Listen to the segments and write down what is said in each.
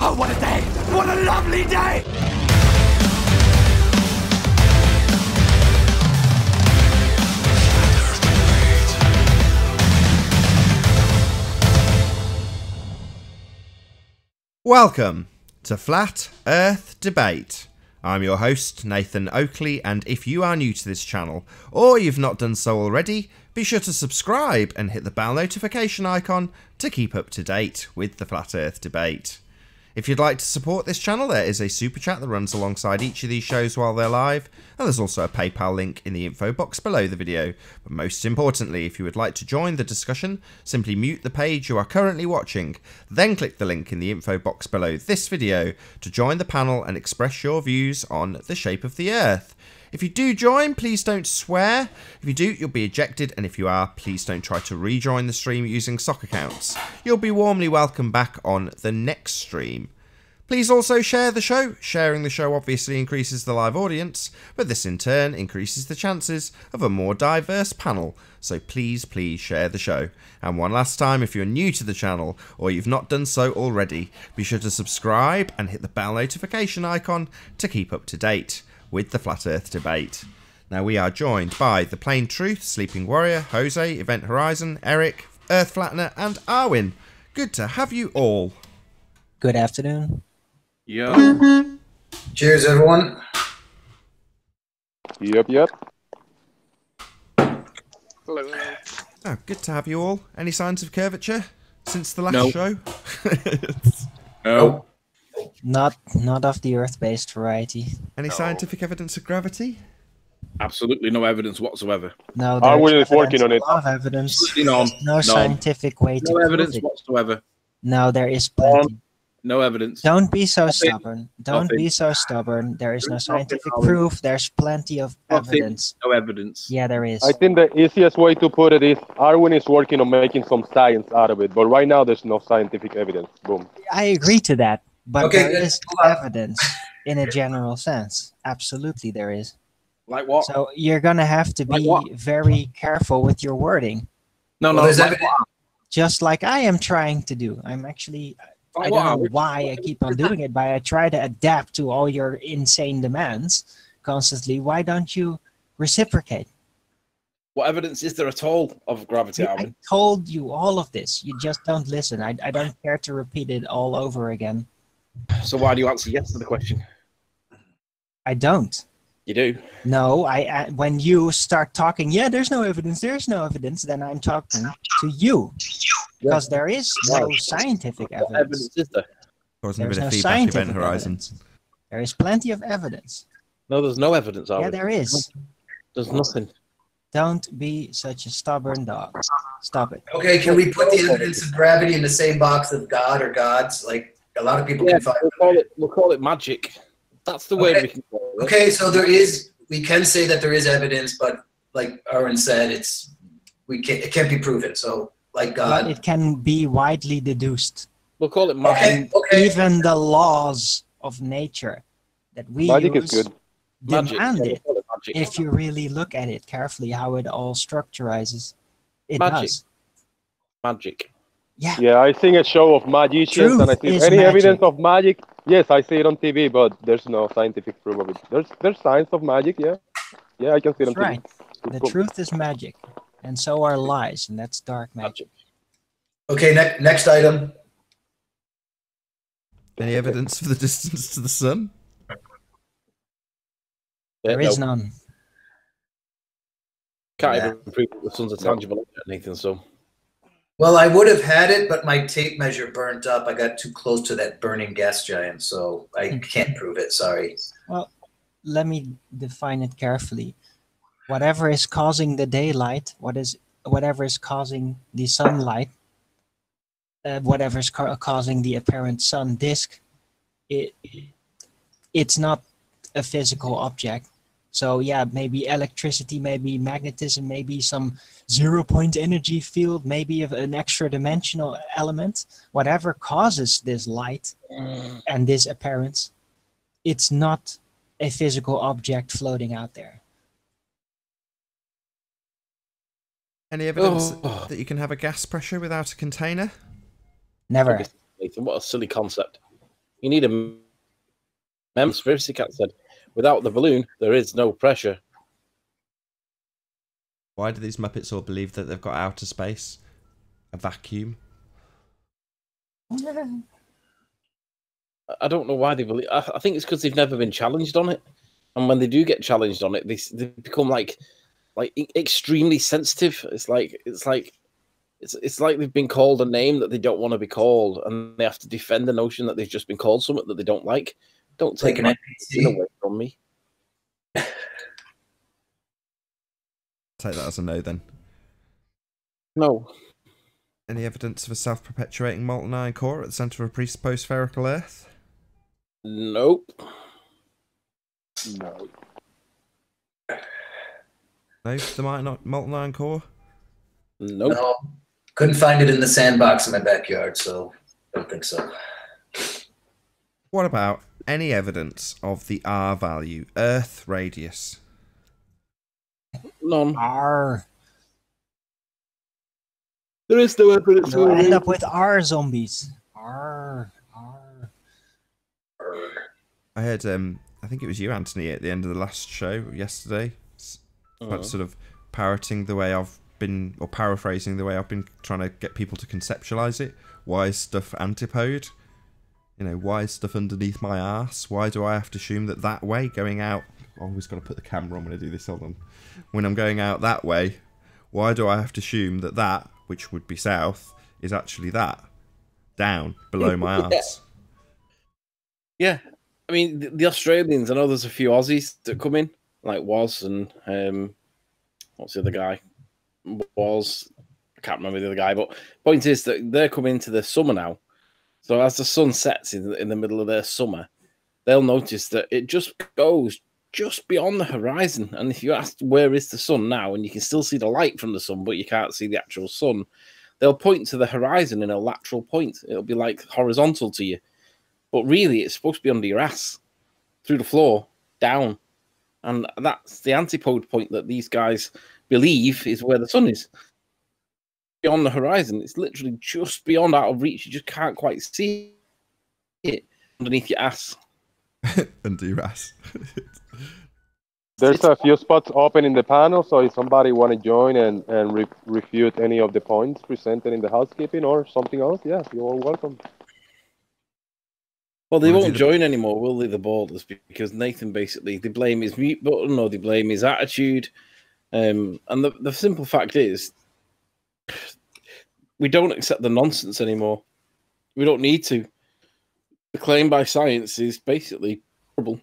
Oh, what a day! What a lovely day! Welcome to Flat Earth Debate. I'm your host, Nathan Oakley, and if you are new to this channel, or you've not done so already, be sure to subscribe and hit the bell notification icon to keep up to date with the Flat Earth Debate. If you'd like to support this channel, there is a super chat that runs alongside each of these shows while they're live, and there's also a PayPal link in the info box below the video. But most importantly, if you would like to join the discussion, simply mute the page you are currently watching, then click the link in the info box below this video to join the panel and express your views on the shape of the Earth. If you do join, please don't swear. If you do, you'll be ejected, and if you are, please don't try to rejoin the stream using sock accounts. You'll be warmly welcomed back on the next stream. Please also share the show. Sharing the show obviously increases the live audience, but this in turn increases the chances of a more diverse panel. So please share the show. And one last time, if you're new to the channel or you've not done so already, be sure to subscribe and hit the bell notification icon to keep up to date with the Flat Earth Debate. Now we are joined by The Plain Truth, Sleeping Warrior, Jose, Event Horizon, Eric, Earth Flattener and Arwin. Good to have you all. Good afternoon. Yo. Cheers, everyone. Yep. Hello. Oh, good to have you all. Any signs of curvature since the last show? No. Not of the Earth-based variety. Any scientific evidence of gravity? Absolutely no evidence whatsoever. No, Arwin there's is working on a it. lot of evidence. None. No scientific way to No evidence prove it. whatsoever. No, there is plenty. No evidence. Don't be so Nothing. stubborn. Don't Nothing. be so stubborn. There is no There's nothing, scientific Arwin. proof. There's plenty of Nothing. evidence. No evidence. Yeah, there is. I think the easiest way to put it is Arwin is working on making some science out of it, but right now there's no scientific evidence. Boom. I agree to that, but Okay, there good. is evidence in a general sense. Absolutely, there is. Like what? So you're gonna have to Like be what? very careful with your wording. No, Well, there's like evidence. Just like I am trying to do. I'm actually, I Like don't what? know why I keep on doing it, but I try to adapt to all your insane demands constantly. Why don't you reciprocate? What evidence is there at all of gravity, I Arwin? told you all of this. You just don't listen. I don't care to repeat it all over again. So why do you answer yes to the question? I don't. You do. No, when you start talking, yeah, there's no evidence, then I'm talking to you. Because there is no scientific What evidence. evidence is there? Causing a There's bit no of feedback, scientific Event Horizon. evidence. There is plenty of evidence. No, there's no evidence, Arwin. Yeah, there is. There's nothing. Don't be such a stubborn dog. Stop it. Okay, can we put the evidence of gravity in the same box of God or gods? Like, a lot of people Yeah, can find. we'll call it magic. That's the word Okay. we can call it. Okay, so we can say that there is evidence, but like Aaron said, it can't be proven. So, like But God. it can be widely deduced. We'll call it magic. Okay. Even the laws of nature that we Magic use is good. Magic. demand Yeah, we'll it. call it magic. If you really look at it carefully, how it all structurizes, it Magic. does. Magic. Yeah. Yeah, I seen a show of magicians, Truth and I see is any magic. evidence of magic. Yes, I see it on TV, but there's no scientific proof of it. There's signs of magic, yeah. Yeah, I can see it on That's right. TV. The Cool. truth is magic, and so are lies, and that's dark magic. Okay, next item. Any evidence of the distance to the sun? Yeah, There is no. none. Can't Yeah. even prove that the sun's a tangible object or anything, so. Well, I would have had it, but my tape measure burnt up. I got too close to that burning gas giant, so I can't prove it. Sorry. Well, let me define it carefully. Whatever is causing the daylight, whatever is causing the sunlight, whatever is causing the apparent sun disk, it's not a physical object. So yeah, maybe electricity, maybe magnetism, maybe some zero-point energy field, maybe an extra dimensional element, whatever causes this light and this appearance, it's not a physical object floating out there. Any evidence that you can have a gas pressure without a container? Never. Nathan, what a silly concept. You need a conspiracy cat said, without the balloon, there is no pressure. Why do these Muppets all believe that they've got outer space? A vacuum? I don't know why they believe. I think it's because they've never been challenged on it, and when they do get challenged on it, they become like extremely sensitive. It's like they've been called a name that they don't want to be called, and they have to defend the notion that they've just been called something that they don't like. Don't take Like an my NPC. away from me. Take that as a no then. No. Any evidence of a self-perpetuating molten iron core at the centre of a presupposed spherical Earth? Nope. No. No, the molten iron core? Nope. No, couldn't find it in the sandbox in my backyard, so don't think so. What about any evidence of the R value, Earth radius? None. R. There is no evidence. You'll end up with R zombies. R. I heard, I think it was you, Anthony, at the end of the last show yesterday, about sort of parroting the way I've been, or paraphrasing the way I've been trying to get people to conceptualise it. Why is stuff antipode? You know, why is stuff underneath my arse? Why do I have to assume that that way, going out... I always got to put the camera on when I do this, hold on. When I'm going out that way, why do I have to assume that that, which would be south, is actually that? Down, below my arse. Yeah. I mean, the Australians, I know there's a few Aussies that come in, like Was and what's the other guy? Was, I can't remember the other guy, but point is that they're coming into the summer now. So as the sun sets in the middle of their summer, they'll notice that it just goes just beyond the horizon. And if you ask where is the sun now, and you can still see the light from the sun, but you can't see the actual sun, they'll point to the horizon in a lateral point. It'll be like horizontal to you. But really, it's supposed to be under your ass, through the floor, down. And that's the antipode point that these guys believe is where the sun is. Beyond the horizon, it's literally just beyond out of reach. You just can't quite see it underneath your ass. Under your ass. There's a few spots open in the panel, so if somebody want to join and refute any of the points presented in the housekeeping or something else, yeah, you're all welcome. Well, they won't join anymore, will they, the ballers? Because Nathan basically, they blame his mute button or they blame his attitude. And the simple fact is, we don't accept the nonsense anymore. We don't need to. The claim by science is basically horrible.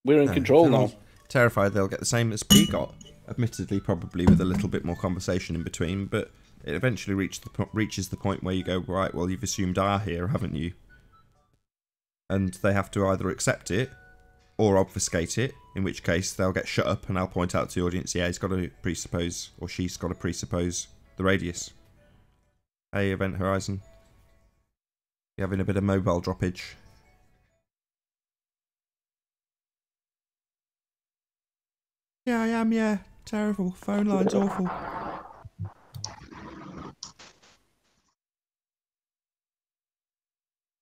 We're in control now. Terrified they'll get the same as P got. Admittedly, probably with a little bit more conversation in between, but it eventually reaches the point where you go, right, well, you've assumed R here, haven't you? And they have to either accept it or obfuscate it, in which case they'll get shut up and I'll point out to the audience, yeah, he's got to presuppose, or she's got to presuppose the radius. Hey, Event Horizon. You having a bit of mobile droppage? Yeah, I am, yeah. Terrible. Phone line's awful.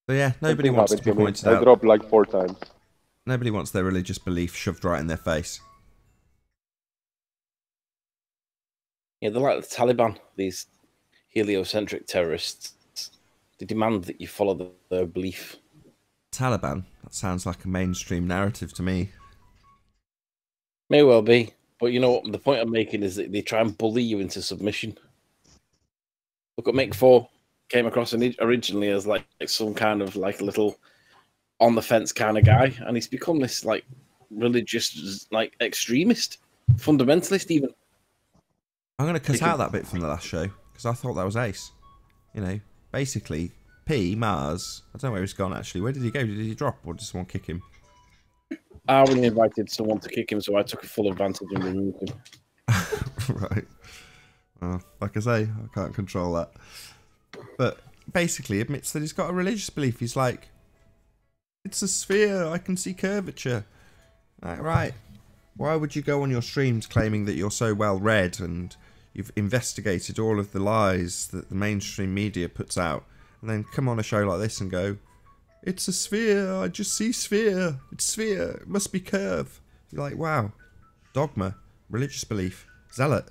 So yeah, nobody wants to be pointed out. I dropped like 4 times. Nobody wants their religious belief shoved right in their face. Yeah, they're like the Taliban, these heliocentric terrorists. They demand that you follow their belief. Taliban? That sounds like a mainstream narrative to me. May well be. But you know what? The point I'm making is that they try and bully you into submission. Look at Make 4. Came across originally as like some kind of like a little on the fence kind of guy, and he's become this like religious like extremist, fundamentalist even. I'm going to cut out that bit from the last show because I thought that was ace. You know, basically P Mars. I don't know where he's gone actually. Where did he go? Did he drop or did someone kick him? I only invited someone to kick him, so I took a full advantage and removed him. Right. Well, like I say, I can't control that. But basically admits that he's got a religious belief. He's like, it's a sphere, I can see curvature. Like, right. Why would you go on your streams claiming that you're so well read and you've investigated all of the lies that the mainstream media puts out, and then come on a show like this and go, it's a sphere, I just see sphere, it's sphere, it must be curve. You're like, wow, dogma, religious belief, zealot,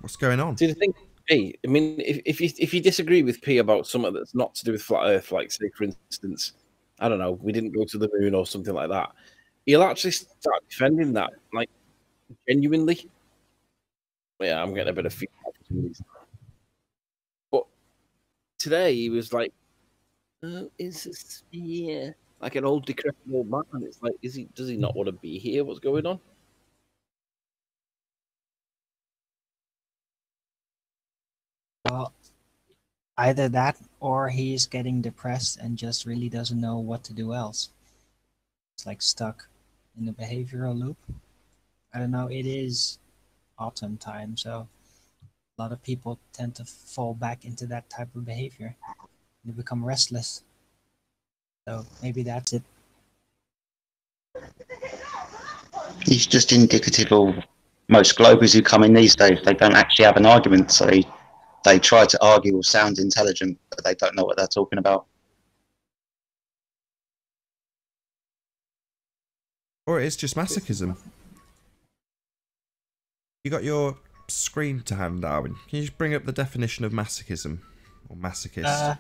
what's going on? Do you think, P, I mean, if you disagree with P about something that's not to do with flat Earth, like say for instance, I don't know, we didn't go to the moon or something like that, he'll actually start defending that, like, genuinely. Yeah, I'm getting a bit of feedback from these. But today he was like, oh, it's a sphere. Like an old decrepit old man. It's like, does he not want to be here? What's going on? Well, either that or he's getting depressed and just really doesn't know what to do else. It's like stuck in the behavioral loop. I don't know, it is autumn time, so a lot of people tend to fall back into that type of behavior. They become restless. So maybe that's it. It's just indicative of most Globers who come in these days. They don't actually have an argument, so they try to argue or sound intelligent, but they don't know what they're talking about. Or it's just masochism. You got your screen to hand, Darwin. Can you just bring up the definition of masochism or masochist?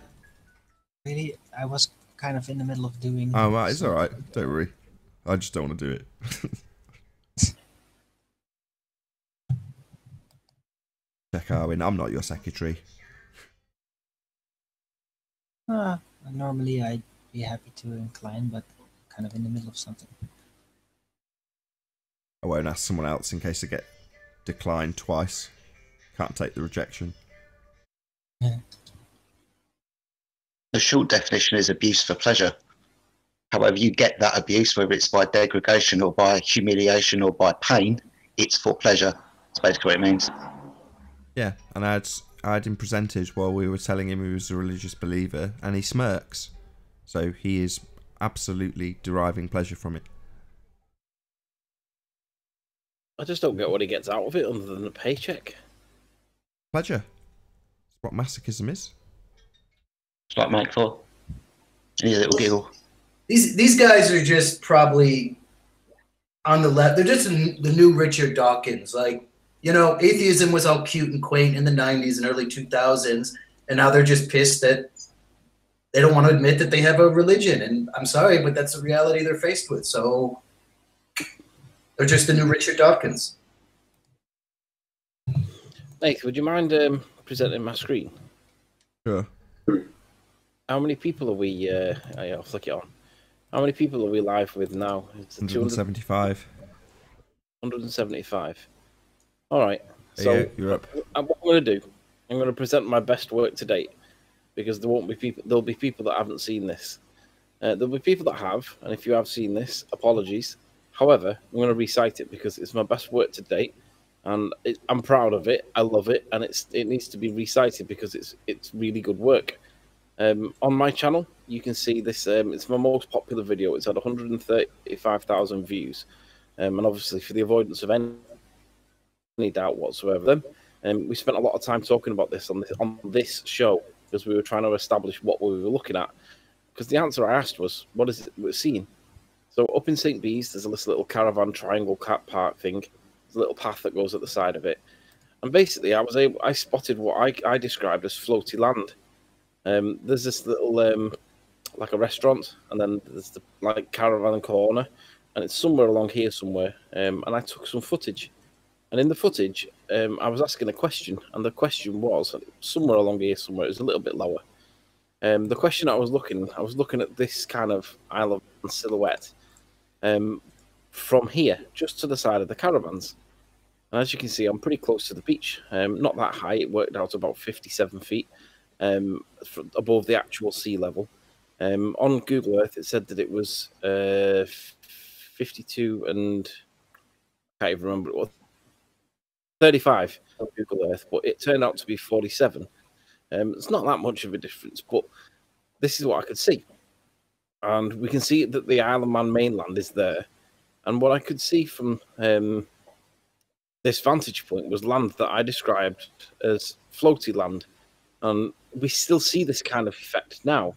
Really, I was kind of in the middle of doing. Oh, right, it's all right. Don't worry. I just don't want to do it. Check Arwin. I'm not your secretary. Normally I'd be happy to incline, but kind of in the middle of something. I won't ask someone else in case I get declined twice. Can't take the rejection. Yeah. The short definition is abuse for pleasure. However you get that abuse, whether it's by degradation or by humiliation or by pain, it's for pleasure. That's basically what it means. Yeah, and I had him presented while we were telling him he was a religious believer, and he smirks. So he is absolutely deriving pleasure from it. I just don't get what he gets out of it other than a paycheck. Pleasure. That's what masochism is. It's like Mike 4. And a little giggle. These guys are just probably on the left. They're just the new Richard Dawkins. Like, you know, atheism was all cute and quaint in the 90s and early 2000s, and now they're just pissed that they don't want to admit that they have a religion. And I'm sorry, but that's the reality they're faced with. So they're just the new Richard Dawkins. Nate, would you mind presenting my screen? Sure. How many people are we? I'll flick it on. How many people are we live with now? It's 175. 175. All right. So yeah, you're up. what I'm going to do, I'm going to present my best work to date, because there won't be people. There'll be people that haven't seen this. There'll be people that have, and if you have seen this, apologies. However, I'm going to recite it because it's my best work to date, and I'm proud of it. I love it, and it needs to be recited because it's really good work. On my channel, you can see this. It's my most popular video. It's had 135,000 views, and obviously, for the avoidance of any doubt whatsoever, we spent a lot of time talking about this on this show because we were trying to establish what we were looking at. Because the answer I asked was, "What is it we're seeing?" So up in St. Bees, there's this little caravan triangle cat park thing. There's a little path that goes at the side of it, and basically, I spotted what I described as floaty land. There's this little like a restaurant, and then there's the like caravan corner, and it's somewhere along here somewhere. And I took some footage, and in the footage, I was asking a question, and the question was somewhere along here somewhere. It was a little bit lower. The question I was looking at this kind of Isle of Man silhouette from here, just to the side of the caravans. And as you can see, I'm pretty close to the beach. Not that high. It worked out about 57 feet. Above the actual sea level. On Google Earth, it said that it was 52 and I can't even remember what it was. 35 on Google Earth, but it turned out to be 47. It's not that much of a difference, but this is what I could see. And we can see that the Isle of Man mainland is there. And what I could see from this vantage point was land that I described as floaty land. And we still see this kind of effect now.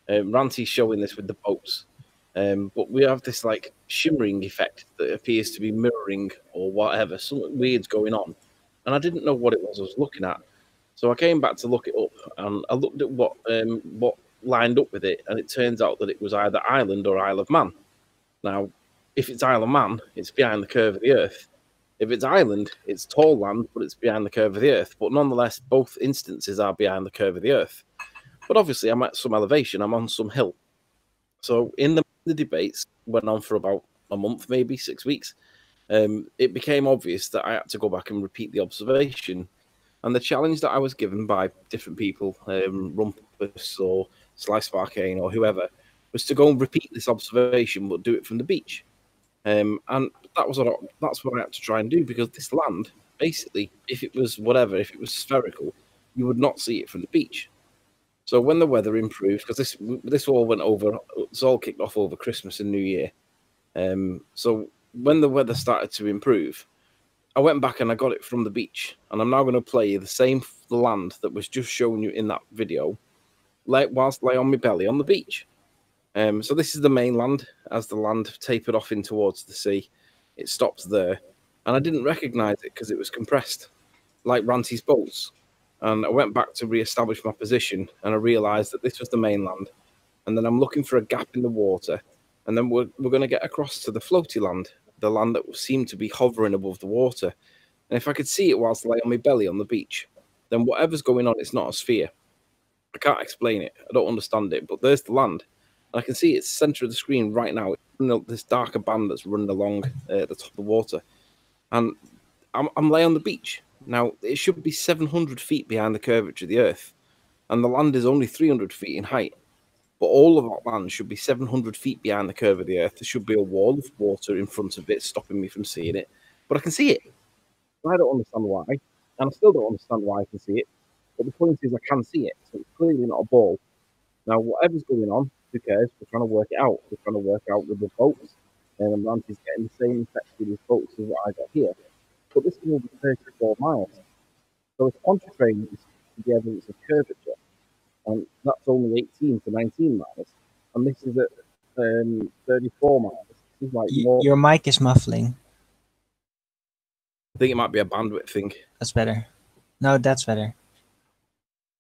Ranty's showing this with the boats. But we have this like shimmering effect that appears to be mirroring or whatever. Something weird's going on. And I didn't know what it was I was looking at. So I came back to look it up, and I looked at what lined up with it, and it turns out that it was either Ireland or Isle of Man. Now, if it's Isle of Man, it's behind the curve of the Earth. If it's Ireland, it's tall land, but it's behind the curve of the Earth. But nonetheless, both instances are behind the curve of the Earth. But obviously, I'm at some elevation. I'm on some hill. So in the debates, went on for about a month, maybe 6 weeks, it became obvious that I had to go back and repeat the observation. And the challenge that I was given by different people, Rumpus or Slice Arcane or whoever, was to go and repeat this observation, but do it from the beach. And that's what I had to try and do, because this land, basically, if it was spherical, you would not see it from the beach. So when the weather improved, because this all went over, it's all kicked off over Christmas and New Year. So when the weather started to improve, I went back and I got it from the beach, and I'm now going to play the same land that was just showing you in that video, whilst lay on my belly on the beach. So this is the mainland. As the land tapered off in towards the sea, it stops there, and I didn't recognise it because it was compressed, like Ranty's boats. And I went back to re-establish my position, and I realised that this was the mainland. And then I'm looking for a gap in the water, and then we're going to get across to the floaty land, the land that seemed to be hovering above the water. And if I could see it whilst I lay on my belly on the beach, then whatever's going on, it's not a sphere. I can't explain it. I don't understand it, but there's the land. And I can see it's centre of the screen right now. It's this darker band that's running along the top of the water. And I'm laying on the beach. Now, it should be 700 feet behind the curvature of the Earth, and the land is only 300 feet in height. But all of that land should be 700 feet behind the curve of the Earth. There should be a wall of water in front of it, stopping me from seeing it. But I can see it. I don't understand why, and I still don't understand why I can see it. But the point is, I can see it, so it's clearly not a ball. Now, whatever's going on, who cares? We're trying to work it out. We're trying to work out with the boats, and Ranty's getting the same effect with his boats as what I got here. But this thing will be 34 miles. So it's contratrain is the evidence of curvature, and that's only 18 to 19 miles. And this is at 34 miles. This is like Your mic is muffling. I think it might be a bandwidth thing. That's better. No, that's better.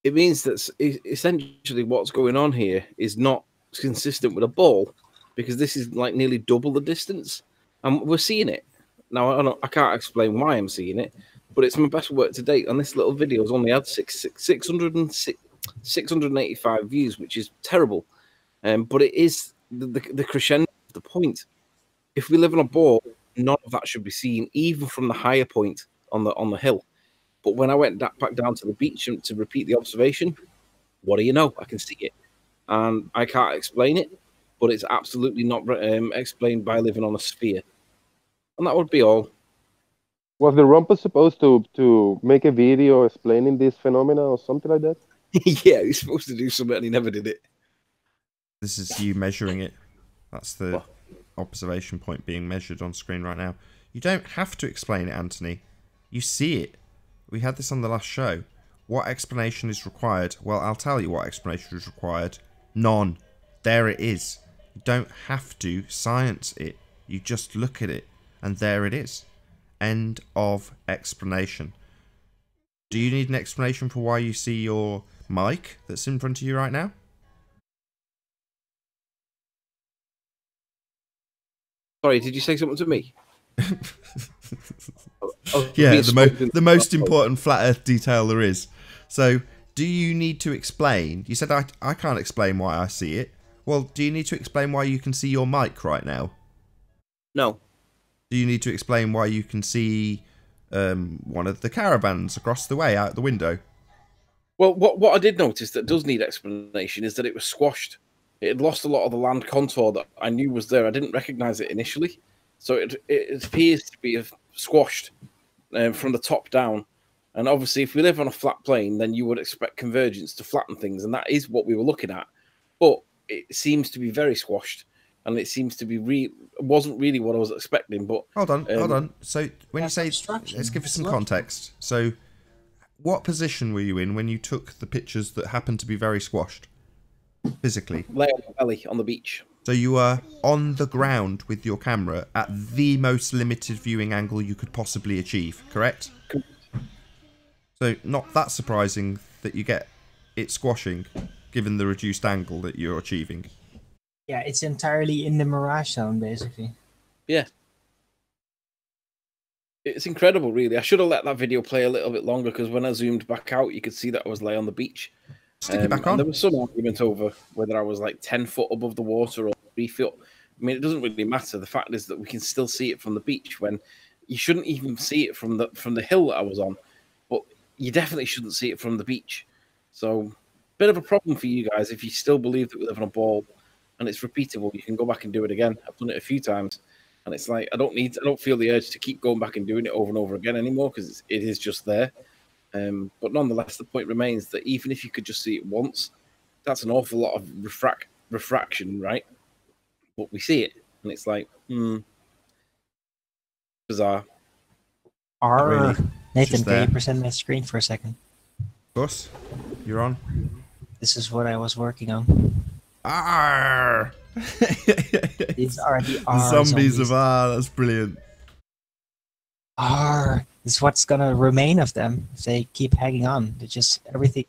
It means that essentially what's going on here is not consistent with a ball, because this is like nearly double the distance, and we're seeing it. Now, I can't explain why I'm seeing it, but it's my best work to date. And this little video has only had 685 views, which is terrible. But it is the crescendo of the point. If we live on a ball, none of that should be seen, even from the higher point on the hill. But when I went back down to the beach to repeat the observation, what do you know? I can see it. And I can't explain it, but it's absolutely not explained by living on a sphere. And that would be all. Was the Rumpus supposed to make a video explaining this phenomena or something like that? Yeah, he's supposed to do something and he never did it. This is you measuring it. That's the observation point being measured on screen right now. You don't have to explain it, Anthony. You see it. We had this on the last show. What explanation is required? Well, I'll tell you what explanation is required. None. There it is. You don't have to science it. You just look at it. And there it is. End of explanation. Do you need an explanation for why you see your mic that's in front of you right now? Sorry, did you say something to me? Yeah, the most important flat earth detail there is. So, do you need to explain? You said I can't explain why I see it. Well, do you need to explain why you can see your mic right now? No. Do you need to explain why you can see one of the caravans across the way out the window? Well, what I did notice that does need explanation is that it was squashed. It had lost a lot of the land contour that I knew was there. I didn't recognise it initially. So it appears to be squashed from the top down. And obviously, if we live on a flat plane, then you would expect convergence to flatten things. And that is what we were looking at. But it seems to be very squashed. And it seems to be wasn't really what I was expecting. But hold on. So when you say, let's give it some context. So what position were you in when you took the pictures that happened to be very squashed? Physically? Lay on my belly on the beach. So you were on the ground with your camera at the most limited viewing angle you could possibly achieve, correct? So not that surprising that you get it squashing, given the reduced angle that you're achieving. Yeah, it's entirely in the mirage zone, basically. Yeah. It's incredible, really. I should have let that video play a little bit longer, because when I zoomed back out, you could see that I was lay on the beach. Stick it back on. And there was some argument over whether I was like 10 foot above the water or 3 foot. I mean, it doesn't really matter. The fact is that we can still see it from the beach, when you shouldn't even see it from the hill that I was on. But you definitely shouldn't see it from the beach. So, bit of a problem for you guys if you still believe that we live on a ball and it's repeatable. You can go back and do it again. I've done it a few times, and it's like I don't feel the urge to keep going back and doing it over and over again anymore, because it is just there. But nonetheless, the point remains that even if you could just see it once, that's an awful lot of refraction, right? But we see it, and it's like, bizarre. Really. Nathan, Just can there. you present my screen for a second? Of course. You're on. This is what I was working on. Arr! These are the R Zombies of R. That's brilliant. R. This is what's gonna remain of them if they keep hanging on. They're just everything.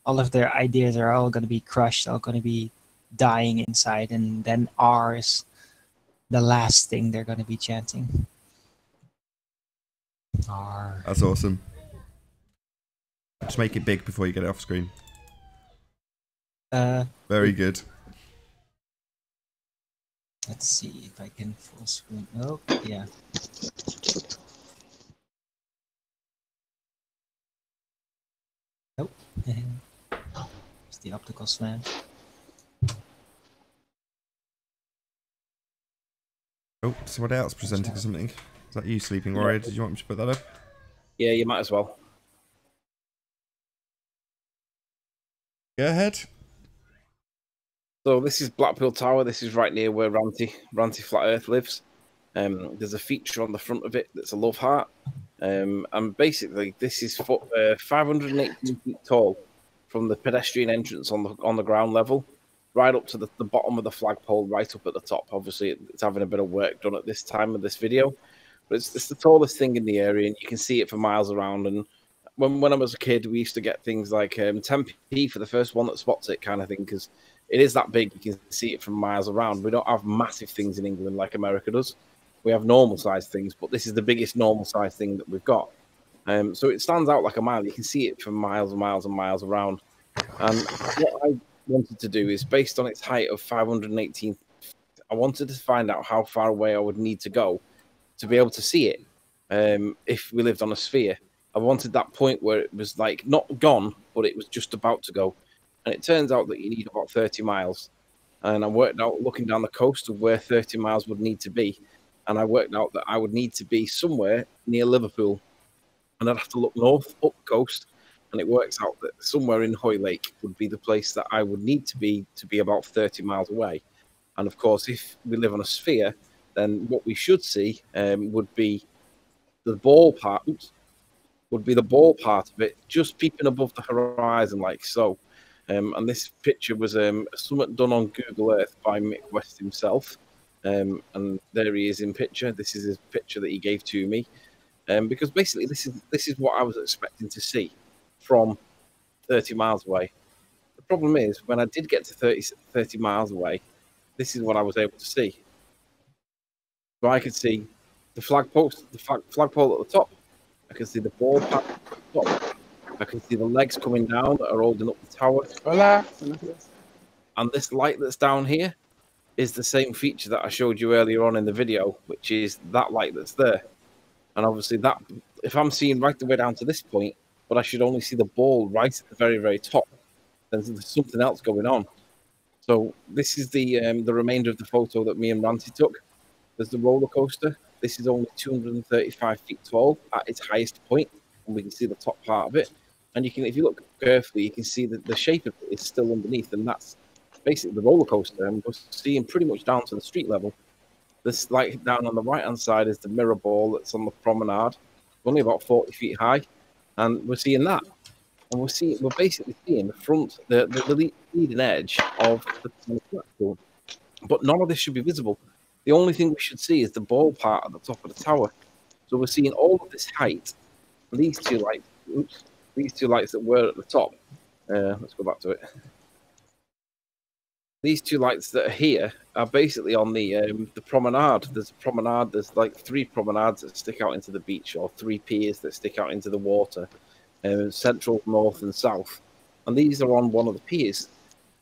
All of their ideas are all gonna be crushed. All gonna be dying inside, and then R is the last thing they're gonna be chanting. R. That's awesome. Just make it big before you get it off screen. Very good. Let's see if I can full screen. Oh, yeah. Nope. It's the optical slant. Oh, somebody else presenting something. Is that you, Sleeping Warrior? Did you want me to put that up? Yeah, you might as well. Go ahead. So this is Blackpool Tower. This is right near where Ranty Flat Earth lives. There's a feature on the front of it that's a love heart. And basically, this is 518 feet tall from the pedestrian entrance on the ground level, right up to the bottom of the flagpole, right up at the top. Obviously, it's having a bit of work done at this time of this video, but it's the tallest thing in the area, and you can see it for miles around. And when I was a kid, we used to get things like 10p for the first one that spots it, kind of thing, because it is that big. You can see it from miles around. We don't have massive things in England like America does. We have normal sized things, but this is the biggest normal sized thing that we've got. So it stands out like a mile. You can see it from miles and miles and miles around. And what I wanted to do is, based on its height of 518, I wanted to find out how far away I would need to go to be able to see it. If we lived on a sphere, I wanted that point where it was like not gone, but it was just about to go. And it turns out that you need about 30 miles. And I worked out, looking down the coast, of where 30 miles would need to be. And I worked out that I would need to be somewhere near Liverpool. And I'd have to look north, up coast. And it works out that somewhere in Hoylake would be the place that I would need to be about 30 miles away. And of course, if we live on a sphere, then what we should see would be the ball part of it, just peeping above the horizon like so. And this picture was something done on Google Earth by Mick West himself. And there he is in picture. This is his picture that he gave to me. Because basically this is what I was expecting to see from 30 miles away. The problem is, when I did get to 30 miles away, this is what I was able to see. So I could see the flagpole at the top. I can see the ball part at the top. I can see the legs coming down that are holding up the tower. Hola. And this light that's down here is the same feature that I showed you earlier on in the video, which is that light that's there. And obviously that, if I'm seeing right the way down to this point, but I should only see the ball right at the very, very top, then there's something else going on. So this is the remainder of the photo that me and Ranty took. There's the roller coaster. This is only 235 feet tall at its highest point, and we can see the top part of it. And you can, if you look carefully, you can see that the shape of it is still underneath, and that's basically the roller coaster. And we're seeing pretty much down to the street level. This light down on the right-hand side is the mirror ball that's on the promenade, only about 40 feet high. and we're seeing that, and we're basically seeing the leading edge of the platform. But none of this should be visible. The only thing we should see is the ball part at the top of the tower. So we're seeing all of this height. And these two lights, these two lights that were at the top. Let's go back to it. These two lights that are here are basically on the promenade. There's a promenade. There's like 3 promenades that stick out into the beach, or 3 piers that stick out into the water, central, north, and south. And these are on one of the piers.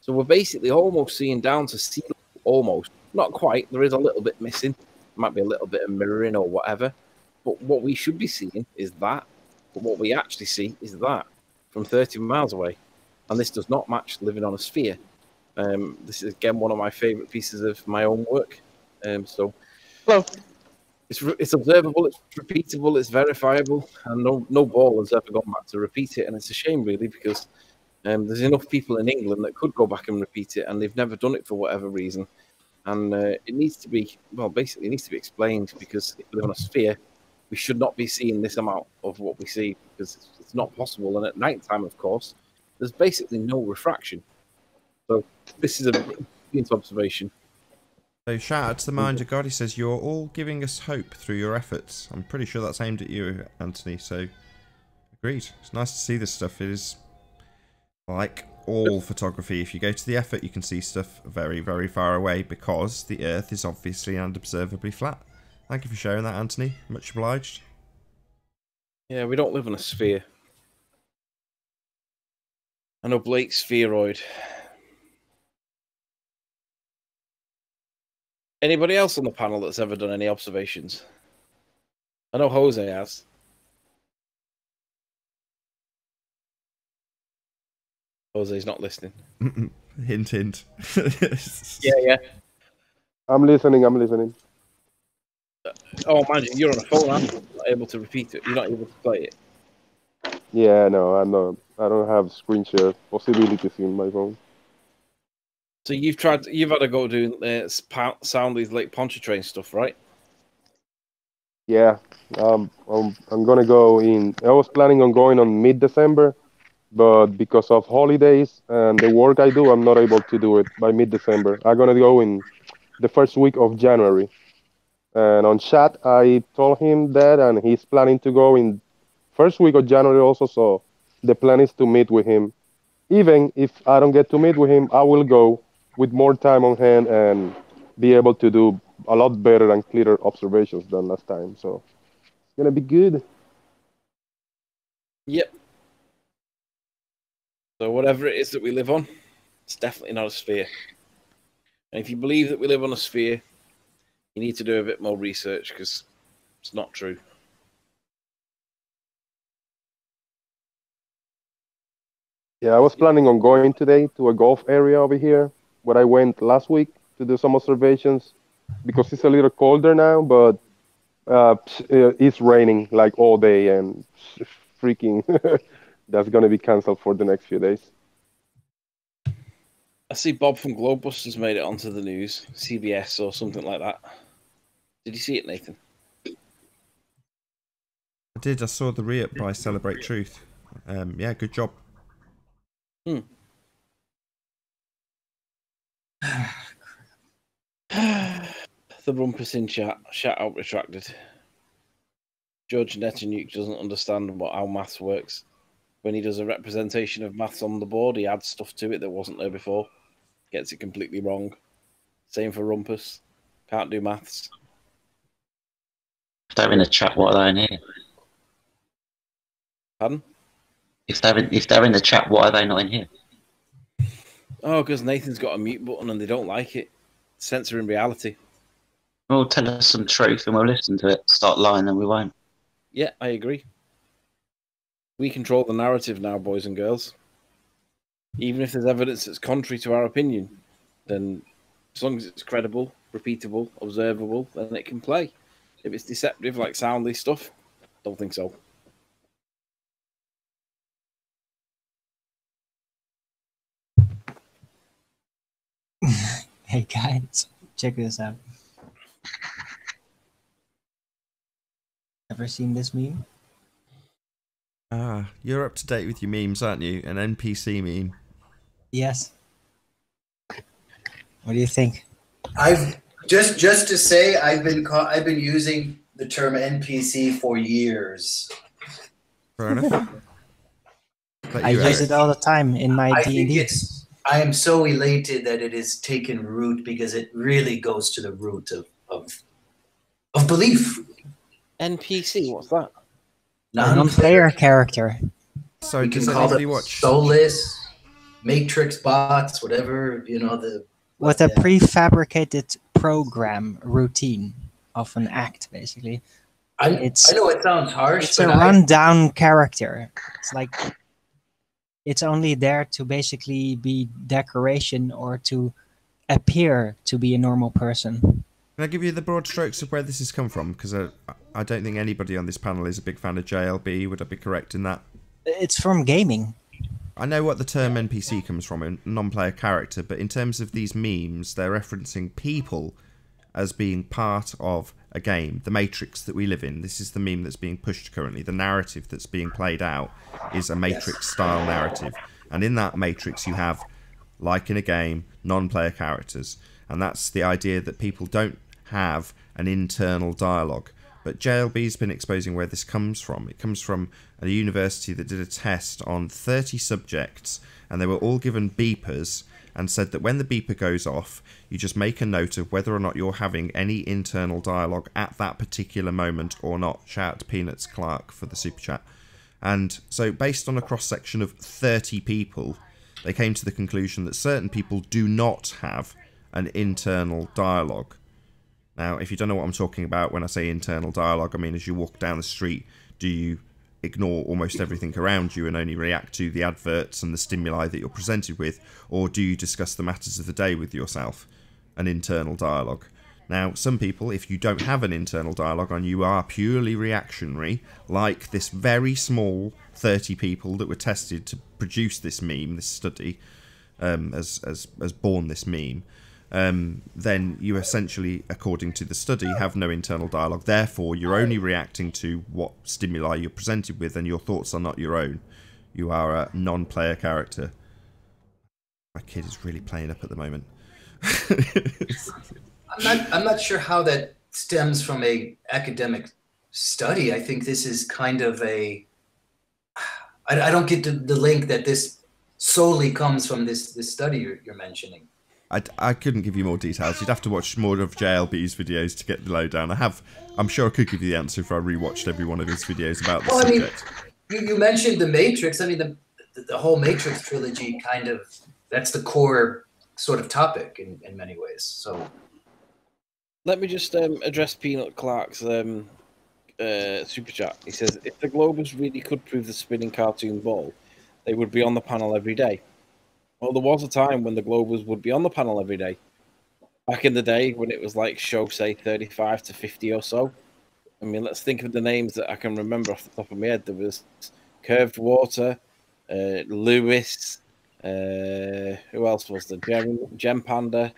So we're basically almost seeing down to sea level, almost. Not quite. There is a little bit missing. Might be a little bit of mirroring or whatever. But what we should be seeing is that. But what we actually see is that from 30 miles away. And this does not match living on a sphere. This is, again, one of my favourite pieces of my own work. Well, it's observable, it's repeatable, it's verifiable, and no ball has ever gone back to repeat it. And it's a shame, really, because there's enough people in England that could go back and repeat it, and they've never done it for whatever reason. And it needs to be, well, basically, it needs to be explained, because if we live on a sphere, we should not be seeing this amount of what we see, because it's not possible. And at night time, of course, there's basically no refraction. So this is a brilliant observation. So shout out to the Mind of God. He says, you're all giving us hope through your efforts. I'm pretty sure that's aimed at you, Anthony. So agreed. It's nice to see this stuff. It is like all photography. If you go to the effort, you can see stuff very, very far away, because the Earth is obviously and observably flat. Thank you for sharing that, Anthony. Much obliged. Yeah, we don't live on a sphere. I know Blake's spheroid. Anybody else on the panel that's ever done any observations? I know Jose has. Jose's not listening. Hint, hint. Yeah. I'm listening. Oh, man, you're on a phone, aren't you? You're not able to repeat it. You're not able to play it. Yeah, no, I'm not. I don't have screen share possibilities in my phone. So you've had to go doing sound these Lake Pontchartrain stuff, right? Yeah, I'm gonna go in. I was planning on going on mid-December, but because of holidays and the work I do, I'm not able to do it by mid-December. I'm gonna go in the first week of January. And on chat, I told him that, and he's planning to go in first week of January also. So the plan is to meet with him. Even if I don't get to meet with him, I will go with more time on hand and be able to do a lot better and clearer observations than last time. So it's gonna be good. Yep. So whatever it is that we live on, it's definitely not a sphere. And if you believe that we live on a sphere, you need to do a bit more research, because it's not true. Yeah, I was planning on going today to a golf area over here where I went last week to do some observations, because it's a little colder now, but it's raining like all day, and freaking that's going to be canceled for the next few days. I see Bob from Globebusters made it onto the news, CBS or something like that. Did you see it, Nathan? I did. I saw the re-up by Celebrate Truth. Yeah, good job. The rumpus in chat. Shout out retracted. George Netanyahu doesn't understand how maths works. When he does a representation of maths on the board, he adds stuff to it that wasn't there before. Gets it completely wrong. Same for rumpus. Can't do maths. If they're in the chat, what are they in here? Pardon? If they're in the chat, why are they not in here? Oh, because Nathan's got a mute button and they don't like it. Censoring reality. Well, tell us some truth and we'll listen to it. Start lying and we won't. Yeah, I agree. We control the narrative now, boys and girls. Even if there's evidence that's contrary to our opinion, then as long as it's credible, repeatable, observable, then it can play. If it's deceptive, like soundly stuff, don't think so. Hey guys, check this out. Ever seen this meme? Ah, you're up to date with your memes, aren't you? An NPC meme. Yes. What do you think? I've just to say I've been using the term NPC for years. Fair enough. I use it all the time in my I think D&D. I am so elated that it has taken root because it really goes to the root of belief. NPC, what's that? A non-player character. So You does can call anybody them watch? soulless, matrix bots, whatever, With a prefabricated program routine of an act, basically. I know it sounds harsh. It's a rundown character. It's like it's only there to basically be decoration or to appear to be a normal person. Can I give you the broad strokes of where this has come from? Because I don't think anybody on this panel is a big fan of JLB. Would I be correct in that? It's from gaming. I know what the term NPC comes from, a non-player character, but in terms of these memes, they're referencing people as being part of a game, the matrix that we live in. This is the meme that's being pushed currently. The narrative that's being played out is a matrix-style narrative. And in that matrix, you have, like in a game, non-player characters. And that's the idea that people don't have an internal dialogue. But JLB's been exposing where this comes from. It comes from a university that did a test on 30 subjects, and they were all given beepers and said that when the beeper goes off, you just make a note of whether or not you're having any internal dialogue at that particular moment or not. Shout out to Peanuts Clark for the super chat. And so based on a cross-section of 30 people, they came to the conclusion that certain people do not have an internal dialogue. Now, if you don't know what I'm talking about when I say internal dialogue, I mean as you walk down the street, do you ignore almost everything around you and only react to the adverts and the stimuli that you're presented with, or do you discuss the matters of the day with yourself? An internal dialogue. Now, some people, if you don't have an internal dialogue and you are purely reactionary, like this very small 30 people that were tested to produce this meme, this study, as born this meme, then you essentially, according to the study, have no internal dialogue. Therefore, you're only reacting to what stimuli you're presented with, and your thoughts are not your own. You are a non-player character. My kid is really playing up at the moment. I'm not sure how that stems from a academic study. I think this is kind of a. I don't get the link that this solely comes from this study you're mentioning. I couldn't give you more details. You'd have to watch more of JLB's videos to get the lowdown. I'm sure I could give you the answer if I rewatched every one of his videos about the subject. I mean, you mentioned the Matrix. I mean, the whole Matrix trilogy kind of, that's the core sort of topic in many ways. So let me just address Peanut Clark's super chat. He says, if the Globers really could prove the spinning cartoon ball, they would be on the panel every day. Well, there was a time when the Globers would be on the panel every day. Back in the day when it was like show, say, 35 to 50 or so. I mean, let's think of the names that I can remember off the top of my head. There was Curved Water, Lewis, who else was there? Gem Panda,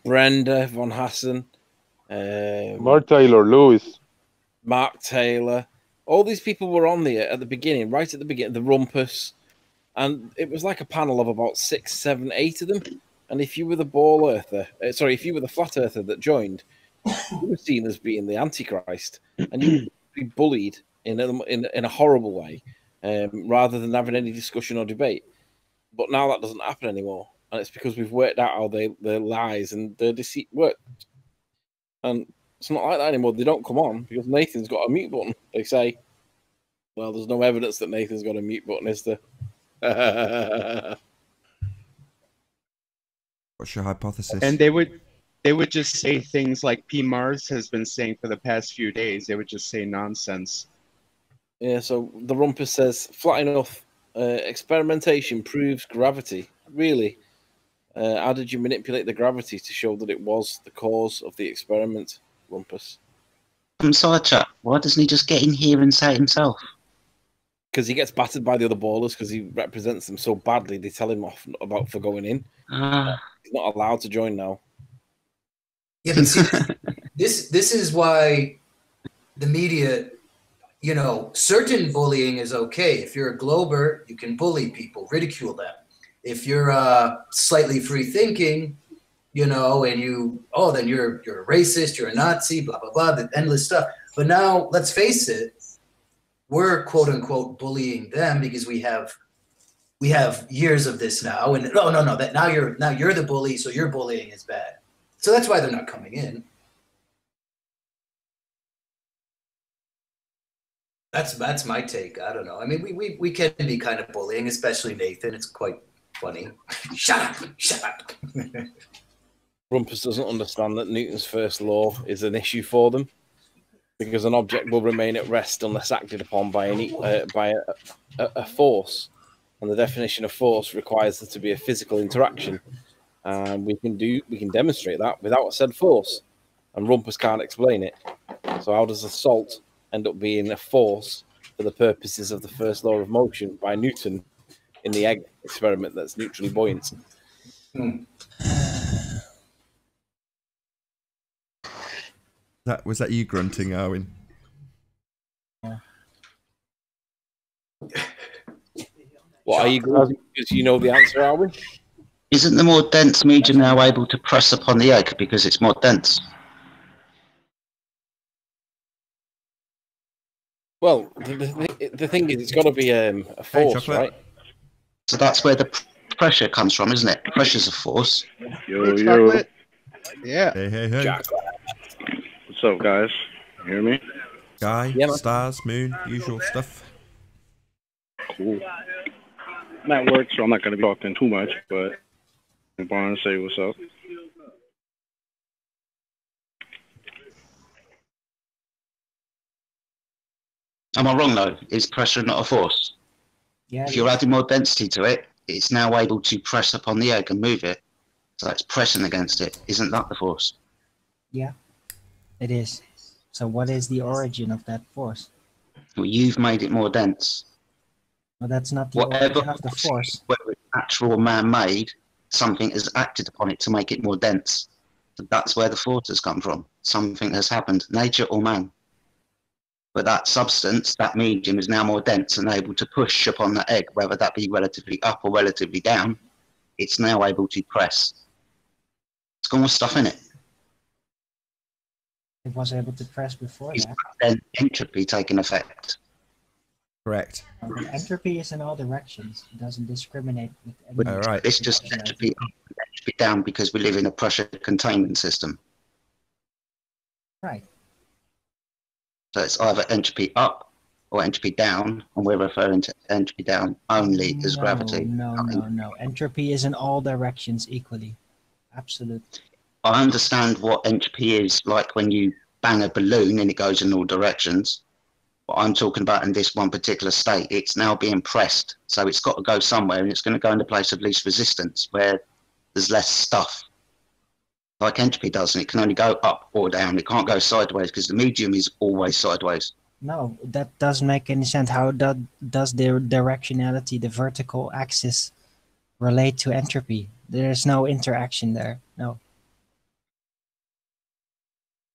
Brenda Von Hassen, Mark Taylor, Lewis, Mark Taylor. All these people were on there at the beginning, right at the beginning, the Rumpus, and it was like a panel of about 6, 7, 8 of them. And if you were the ball earther, if you were the flat earther that joined, you were seen as being the Antichrist, and you would be bullied in a horrible way, rather than having any discussion or debate. But now that doesn't happen anymore, and it's because we've worked out how their lies and their deceit work. And it's not like that anymore. They don't come on because Nathan's got a mute button. They say, well, there's no evidence that Nathan's got a mute button, is there? What's your hypothesis? And they would just say things like P. Mars has been saying for the past few days. They would just say nonsense. Yeah, so the Rumpus says, flat enough, experimentation proves gravity. Really? How did you manipulate the gravity to show that it was the cause of the experiment, Rumpus? Side chat, why doesn't he just get in here and say it himself? Because he gets battered by the other ballers because he represents them so badly. They tell him off for going in. He's not allowed to join now. yeah, but see, this is why the media, you know, certain bullying is okay. If you're a glober, you can bully people, ridicule them. If you're slightly free thinking, you know, and then you're a racist, you're a Nazi, blah blah blah, the endless stuff. But now let's face it, we're quote unquote bullying them because we have years of this now, and no, that now you're the bully, so your bullying is bad. So that's why they're not coming in. That's my take. I don't know. I mean, we can be kind of bullying, especially Nathan. It's quite funny. Shut up. Rumpus doesn't understand that Newton's first law is an issue for them, because an object will remain at rest unless acted upon by a force. And the definition of force requires there to be a physical interaction. And we can demonstrate that without said force. And Rumpus can't explain it. So how does assault end up being a force for the purposes of the first law of motion by Newton in the egg experiment that's neutrally buoyant? Was that you grunting, Arwin? What are you grunting because you know the answer, are we? Isn't the more dense medium now able to press upon the egg because it's more dense? Well, the thing is, it's got to be a force, right? So that's where the pressure comes from, isn't it? Pressure's a force. Yo. Yeah. Hey. What's up, guys? You hear me? Sky, stars, moon, usual stuff. Cool. I'm at work, so I'm not going to be talking too much, but I'm going to say what's up. Am I wrong, though? Is pressure not a force? Yeah. If you're adding more density to it, it's now able to press upon the egg and move it. So it's pressing against it. Isn't that the force? Yeah, it is. So what is the origin of that force? Well, you've made it more dense. Well, that's not the origin of the force. Whether it's natural or man-made, something has acted upon it to make it more dense. So that's where the force has come from. Something has happened, nature or man. But that substance, that medium, is now more dense and able to push upon the egg, whether that be relatively up or relatively down. It's now able to press. It's got more stuff in it. It was able to press before that. Then entropy taking effect. Correct. Entropy is in all directions. It doesn't discriminate with any. All right. It's just entropy up and entropy down because we live in a pressure containment system. Right. So it's either entropy up or entropy down, and we're referring to entropy down only as gravity. No. Entropy is in all directions equally. Absolutely. I understand what entropy is, like when you bang a balloon and it goes in all directions. But I'm talking about in this one particular state, it's now being pressed. So it's got to go somewhere, and it's going to go in the place of least resistance, where there's less stuff. Like entropy does, and it can only go up or down. It can't go sideways because the medium is always sideways. No, that doesn't make any sense. How does the directionality, the vertical axis, relate to entropy? There's no interaction there. No.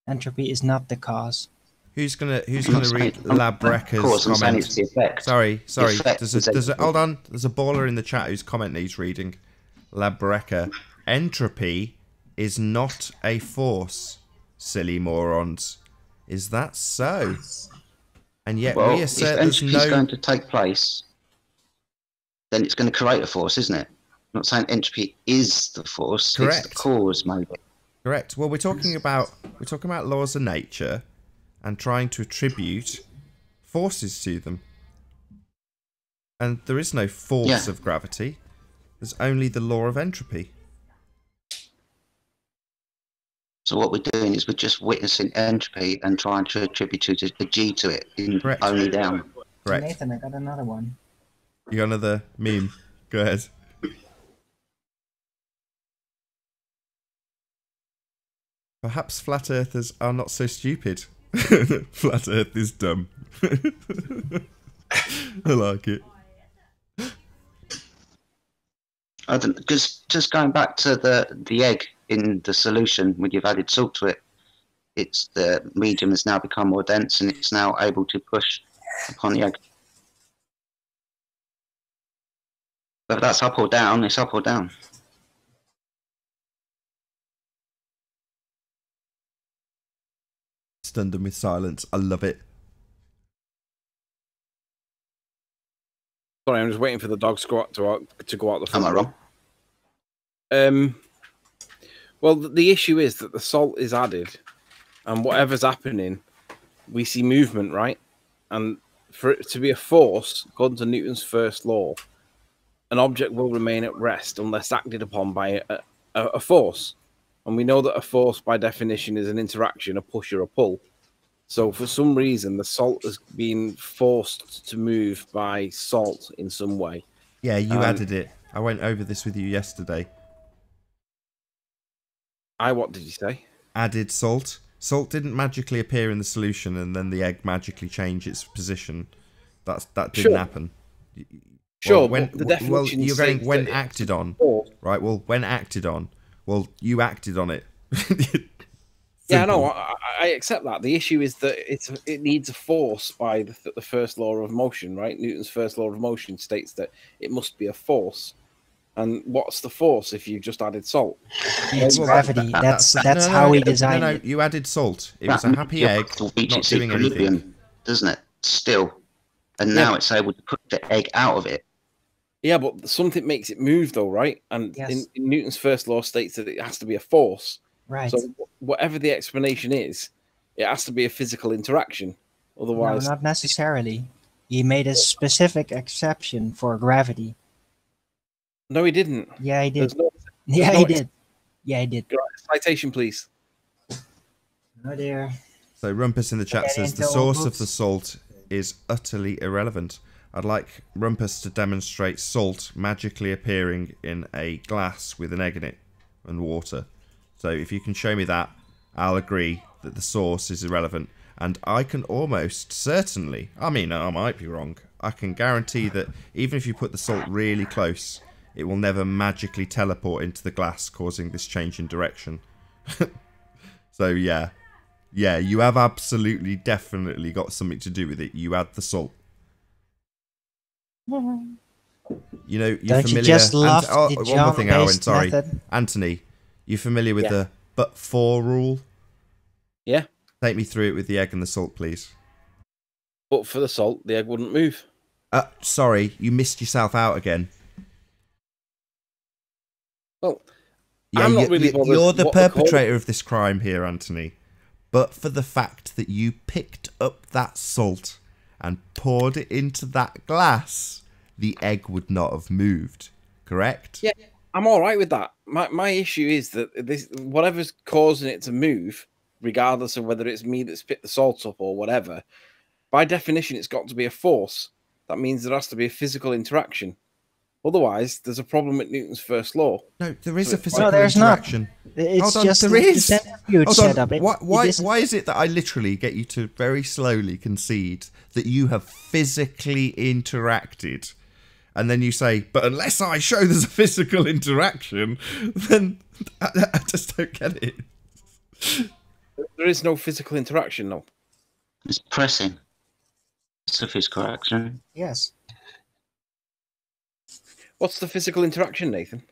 Entropy is not the cause. Who's gonna read Labrecca's comment? Sorry. Hold on. There's a baller in the chat whose comment needs reading. Labrecca. Entropy is not a force, silly morons. Is that so? And yet we assert there's no... If entropy is going to take place, then it's going to create a force, isn't it? I'm not saying entropy is the force. Correct. It's the cause, maybe. Correct. Well, we're talking about laws of nature and trying to attribute forces to them. And there is no force of gravity. There's only the law of entropy. So what we're doing is we're just witnessing entropy and trying to attribute a G to it, only down. Correct. Nathan, I got another one. You got another meme? Go ahead. Perhaps flat earthers are not so stupid. Flat earth is dumb. I like it. I don't, just going back to the egg in the solution when you've added salt to it. it's the medium has now become more dense and it's now able to push upon the egg. Whether that's up or down, it's up or down. Stunned them with silence. I love it. Sorry, I'm just waiting for the dog squat to go out the front. Am I wrong? Well, the issue is that the salt is added, and whatever's happening, we see movement, right? And for it to be a force, according to Newton's first law, an object will remain at rest unless acted upon by a force. And we know that a force, by definition, is an interaction, a push or a pull. So for some reason, the salt has been forced to move by salt in some way. Yeah, you added it. I went over this with you yesterday. What did you say? Added salt. Salt didn't magically appear in the solution and then the egg magically changed its position. That didn't happen. Sure, when the definition you're going when acted on, right? Well, when acted on, well, you acted on it. Yeah, no, I accept that. The issue is that it needs a force by the first law of motion, right? Newton's first law of motion states that it must be a force. And what's the force if you just added salt? It's gravity. That's how we designed it. No, you added salt. It was a happy egg, not doing anything. Doesn't it? Still. And now it's able to put the egg out of it. Yeah, but something makes it move, though, right? And in Newton's first law states that it has to be a force. Right. So whatever the explanation is, it has to be a physical interaction. Otherwise, no, not necessarily. He made a specific exception for gravity. No, he didn't. Yeah, he did. Yeah, he did. Yeah, he did. Citation, please. Oh dear. So Rumpus in the chat says the source of the salt is utterly irrelevant. I'd like Rumpus to demonstrate salt magically appearing in a glass with an egg in it and water. So if you can show me that, I'll agree that the source is irrelevant. And I can almost certainly, I mean, I might be wrong, I can guarantee that even if you put the salt really close, it will never magically teleport into the glass, causing this change in direction. So yeah, you have absolutely, definitely got something to do with it. You add the salt. You know, you're Don't familiar. You just love the one more thing, Owen. Sorry, method? Anthony. You familiar with the but-for rule? Yeah. Take me through it with the egg and the salt, please. But for the salt, the egg wouldn't move. Sorry, you missed yourself out again. Well, yeah, I'm not really bothered. You're the perpetrator of this crime here, Anthony. But for the fact that you picked up that salt and poured it into that glass, the egg would not have moved. Correct? Yeah, I'm all right with that. My issue is that whatever's causing it to move, regardless of whether it's me that's picked the salt up or whatever, by definition, it's got to be a force. That means there has to be a physical interaction. Otherwise, there's a problem with Newton's first law. No, there is a physical there's interaction. Not. It's Hold on, just there is. the centrifuge setup. Why is it that I literally get you to very slowly concede that you have physically interacted? And then you say, but unless I show there's a physical interaction, then I just don't get it. There is no physical interaction, no. It's pressing. It's a physical action. Yes. What's the physical interaction, Nathan?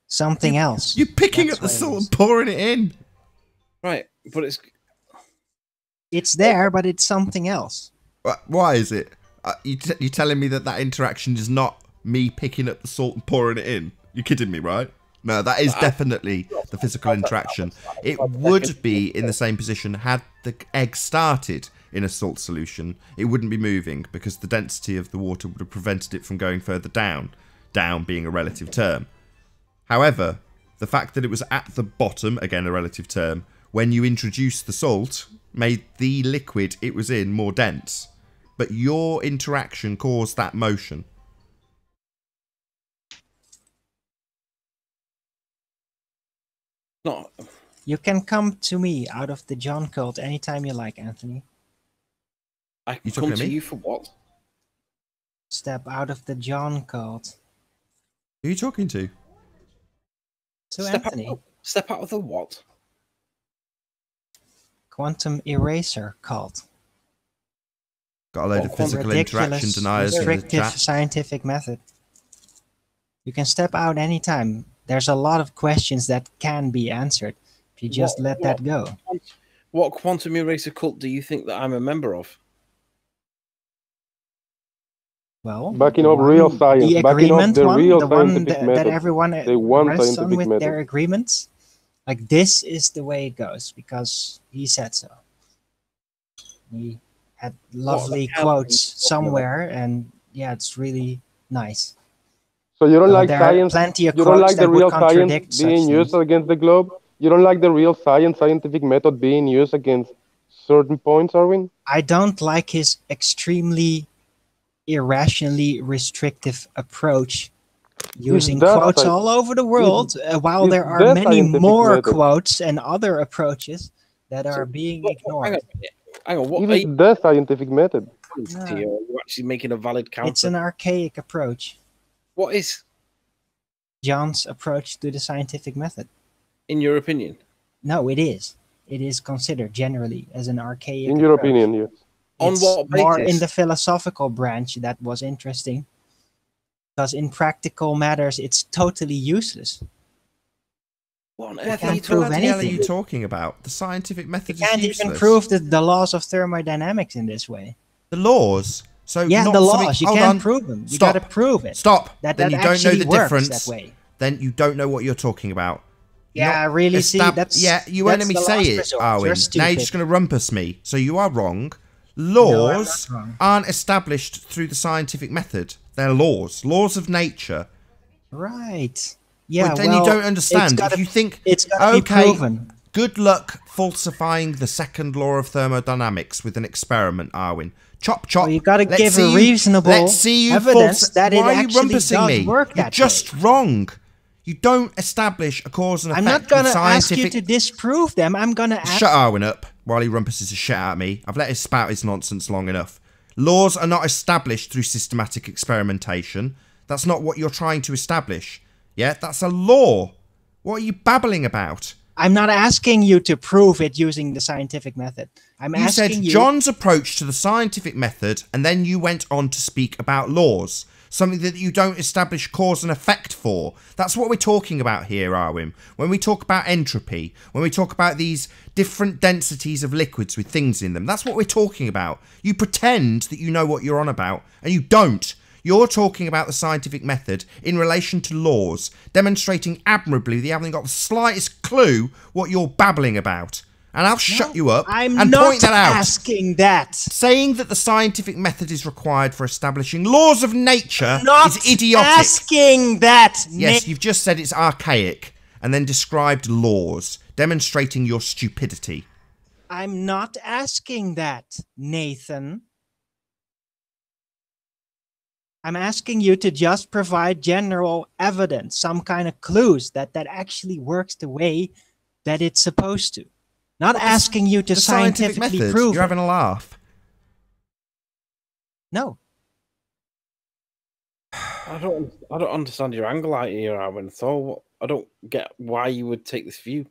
Something else. You're picking up the salt and pouring it in. Right, but it's there, but it's something else. Why is it? You're telling me that interaction is not me picking up the salt and pouring it in? You're kidding me, right? No, that is definitely the physical interaction. It would be in the same position had the egg started in a salt solution. It wouldn't be moving because the density of the water would have prevented it from going further down. Down being a relative term. However, the fact that it was at the bottom, again a relative term, when you introduced the salt, made the liquid it was in more dense. But your interaction caused that motion. No. You can come to me out of the John cult anytime you like, Anthony. I can come to you for what? Step out of the John cult. Who are you talking to? To Anthony. Step out of the what? Quantum eraser cult. Got a load of physical interaction Ridiculous, deniers in the restrictive chat. scientific method. You can step out anytime. There's a lot of questions that can be answered if you just let that go. What quantum eraser cult do you think that I'm a member of? Well, Backing up real science, the backing up agreement the one, real the one scientific that method. everyone The one rests on scientific with method. their agreements. Like, this is the way it goes because he said so. He had lovely quotes somewhere, and yeah, it's really nice. So you don't So like there are science? plenty of You don't quotes like the that would real contradict science being such used things. against the globe? You don't like the real scientific method being used against certain points, Arwin? I don't like his extremely irrationally restrictive approach using that quotes sci- all over the world, while is there are that many scientific more method. quotes and other approaches that are being ignored. Hang on, what It are is you the scientific method. to you? Are you actually making a valid counter? It's an archaic approach. What is, John's approach to the scientific method. in your opinion? No, it is. It is considered generally as an archaic In your approach. opinion, yes. On It's what more basis? in the philosophical branch that was interesting. Because in practical matters, it's totally useless. What on You earth are can't you prove What the hell are anything. you talking about? The scientific You method is can't useless. even prove the laws of thermodynamics in this way. The laws. So Yeah, not the something- laws. You hold can't on. prove them. You Stop. gotta prove it. Stop. That Then that you don't know actually the works difference. that way. Then you don't know what you're talking about. You're Yeah, not really. See, that's yeah. You won't let that's me the say last it, resort. Arwin. You're Now stupid. you're just going to rumpus me. So you are wrong. No, I'm Laws not wrong. aren't established through the scientific method. They're laws of nature. Right. Yeah. But then well, you don't understand. it's gotta- If you think, it's gotta be okay, proven. good luck falsifying the second law of thermodynamics with an experiment, Arwin. Chop, chop. Well, you gotta Let's give see a you- reasonable let's see you evidence that it Why are you actually rumpusing does me? work You're that just way. wrong. You don't establish a cause and effect I'm not with gonna ask you scientific... to disprove them. I'm gonna ask. Shut Arwin up while he rumpuses the shit out of me. I've let him spout his nonsense long enough. Laws are not established through systematic experimentation. That's not what you're trying to establish. Yeah, that's a law. What are you babbling about? I'm not asking you to prove it using the scientific method. I'm You said asking you. John's approach to the scientific method, and then you went on to speak about laws. Something that you don't establish cause and effect for. That's what we're talking about here, Arwin. When we talk about entropy, when we talk about these different densities of liquids with things in them, that's what we're talking about. You pretend that you know what you're on about, and you don't. You're talking about the scientific method in relation to laws, demonstrating admirably that you haven't got the slightest clue what you're babbling about. And I'll shut you up I'm and not point that out. asking that. Saying that the scientific method is required for establishing laws of nature Not is idiotic. asking that. Yes, Nick. you've just said it's archaic and then described laws, demonstrating your stupidity. I'm not asking that, Nathan. I'm asking you to just provide general evidence, some kind of clues that actually works the way that it's supposed to. Not asking you to The scientific scientifically method, prove you're it. having a laugh. No. I don't understand your angle out here, Arwin. So I don't get why you would take this view.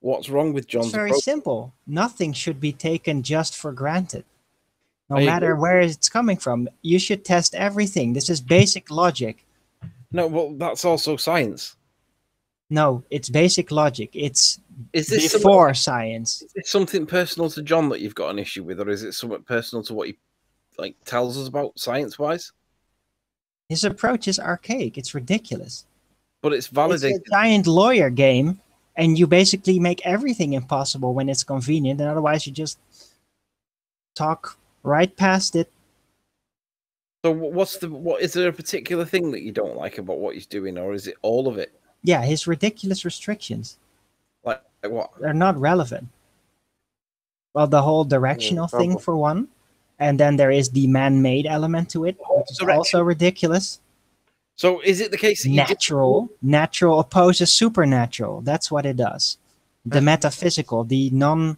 What's wrong with John's It's very approach? simple. Nothing should be taken just for granted. No I matter agree. where it's coming from, you should test everything. This is basic logic. No, well, that's also science. No, it's basic logic. It's Is this before science. Is this something personal to John that you've got an issue with, or is it something personal to what he tells us about science-wise? His approach is archaic. It's ridiculous. But it's It's validated. a giant lawyer game, and you basically make everything impossible when it's convenient, and otherwise you just talk right past it. So what is there a particular thing that you don't like about what he's doing, or is it all of it? Yeah, his ridiculous restrictions Like what? are not relevant. Well, the whole directional thing for one, and then there is the man-made element to it, which is also ridiculous. So is it the case that Natural opposes supernatural. That's what it does. The metaphysical, the non-touchable.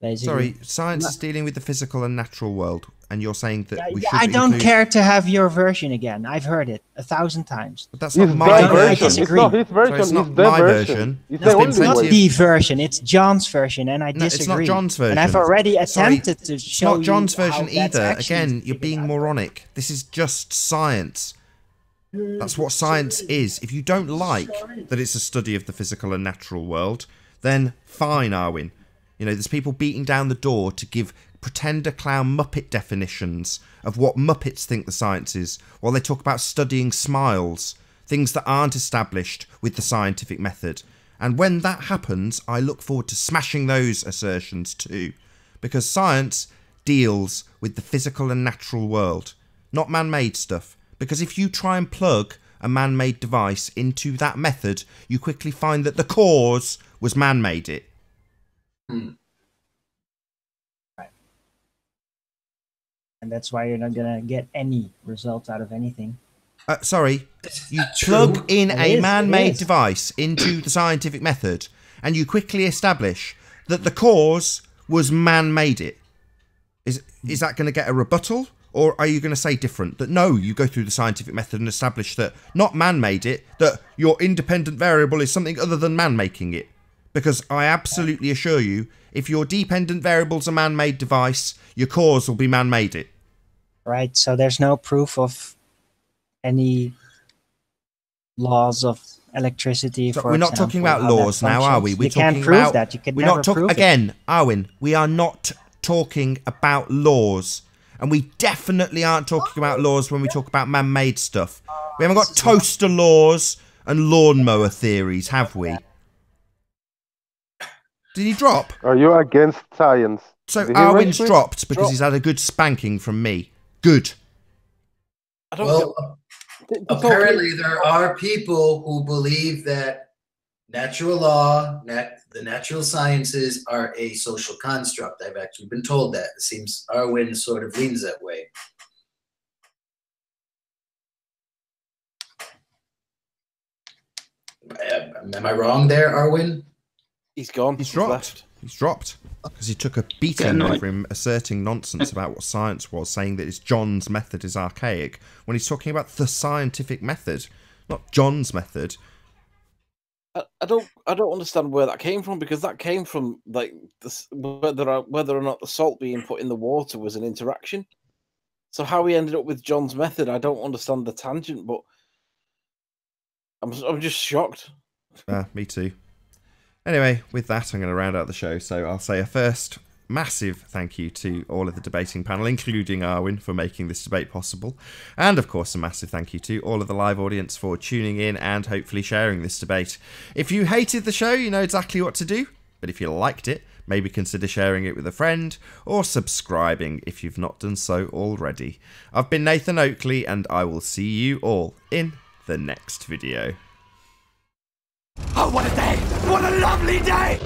Basically. Sorry, science is dealing with the physical and natural world. and you're saying that we I should don't include... care to have your version again. I've heard it 1,000 times. But that's It's not my the version. version. It's not his version. So it's not it's the my version. version. It's There's the been only Not plenty way. the version, it's John's version, and I No, disagree. it's not John's version. And I've already Sorry, attempted to It's show not John's you how version that's either. actually Again, you're figured being out. moronic. This is just science. That's what science is. If you don't like that it's a study of the physical and natural world, then fine, Arwin. You know, there's people beating down the door to give pretender clown Muppet definitions of what Muppets think the science is, while they talk about studying smiles, things that aren't established with the scientific method. And when that happens, I look forward to smashing those assertions too, because science deals with the physical and natural world, not man-made stuff. Because if you try and plug a man-made device into that method, you quickly find that the cause was man-made it. Right. And that's why you're not gonna get any results out of anything. Sorry, you plug in a It man-made is. device into the scientific method, and you quickly establish that the cause was man-made it. Is that going to get a rebuttal? Or are you going to say different? That no, you go through the scientific method and establish that not man made it, that your independent variable is something other than man making it. Because I absolutely assure you, if your dependent variable's a man-made device, your cause will be man-made it. Right, so there's no proof of any laws of electricity, So for we're not example, talking about how that laws now, are we? functions. We're You can't talking prove about, that. You can we're never not talking prove it. again, Arwin. We are not talking about laws, and we definitely aren't talking about laws when we talk about man-made stuff. We haven't got toaster laws and lawnmower theories, have we? Did he drop? Are you against science? So Did he Arwin's rage quit? dropped because he's had a good spanking from me. Good. I don't Well, apparently there are people who believe that natural law, the natural sciences are a social construct. I've actually been told that. It seems Arwin sort of leans that way. Am I wrong there, Arwin? He's gone. He's dropped. Left. He's dropped. Because he took a beating over him asserting nonsense about what science was, saying that it's John's method is archaic, when he's talking about the scientific method, not John's method. I don't understand where that came from, because that came from like this, whether or not the salt being put in the water was an interaction. So how he ended up with John's method, I don't understand the tangent, but I'm just shocked. Me too. Anyway, with that, I'm going to round out the show. So I'll say a first massive thank you to all of the debating panel, including Arwin, for making this debate possible. And of course, a massive thank you to all of the live audience for tuning in and hopefully sharing this debate. If you hated the show, you know exactly what to do. But if you liked it, maybe consider sharing it with a friend or subscribing if you've not done so already. I've been Nathan Oakley, and I will see you all in the next video. Oh, what a day! What a lovely day!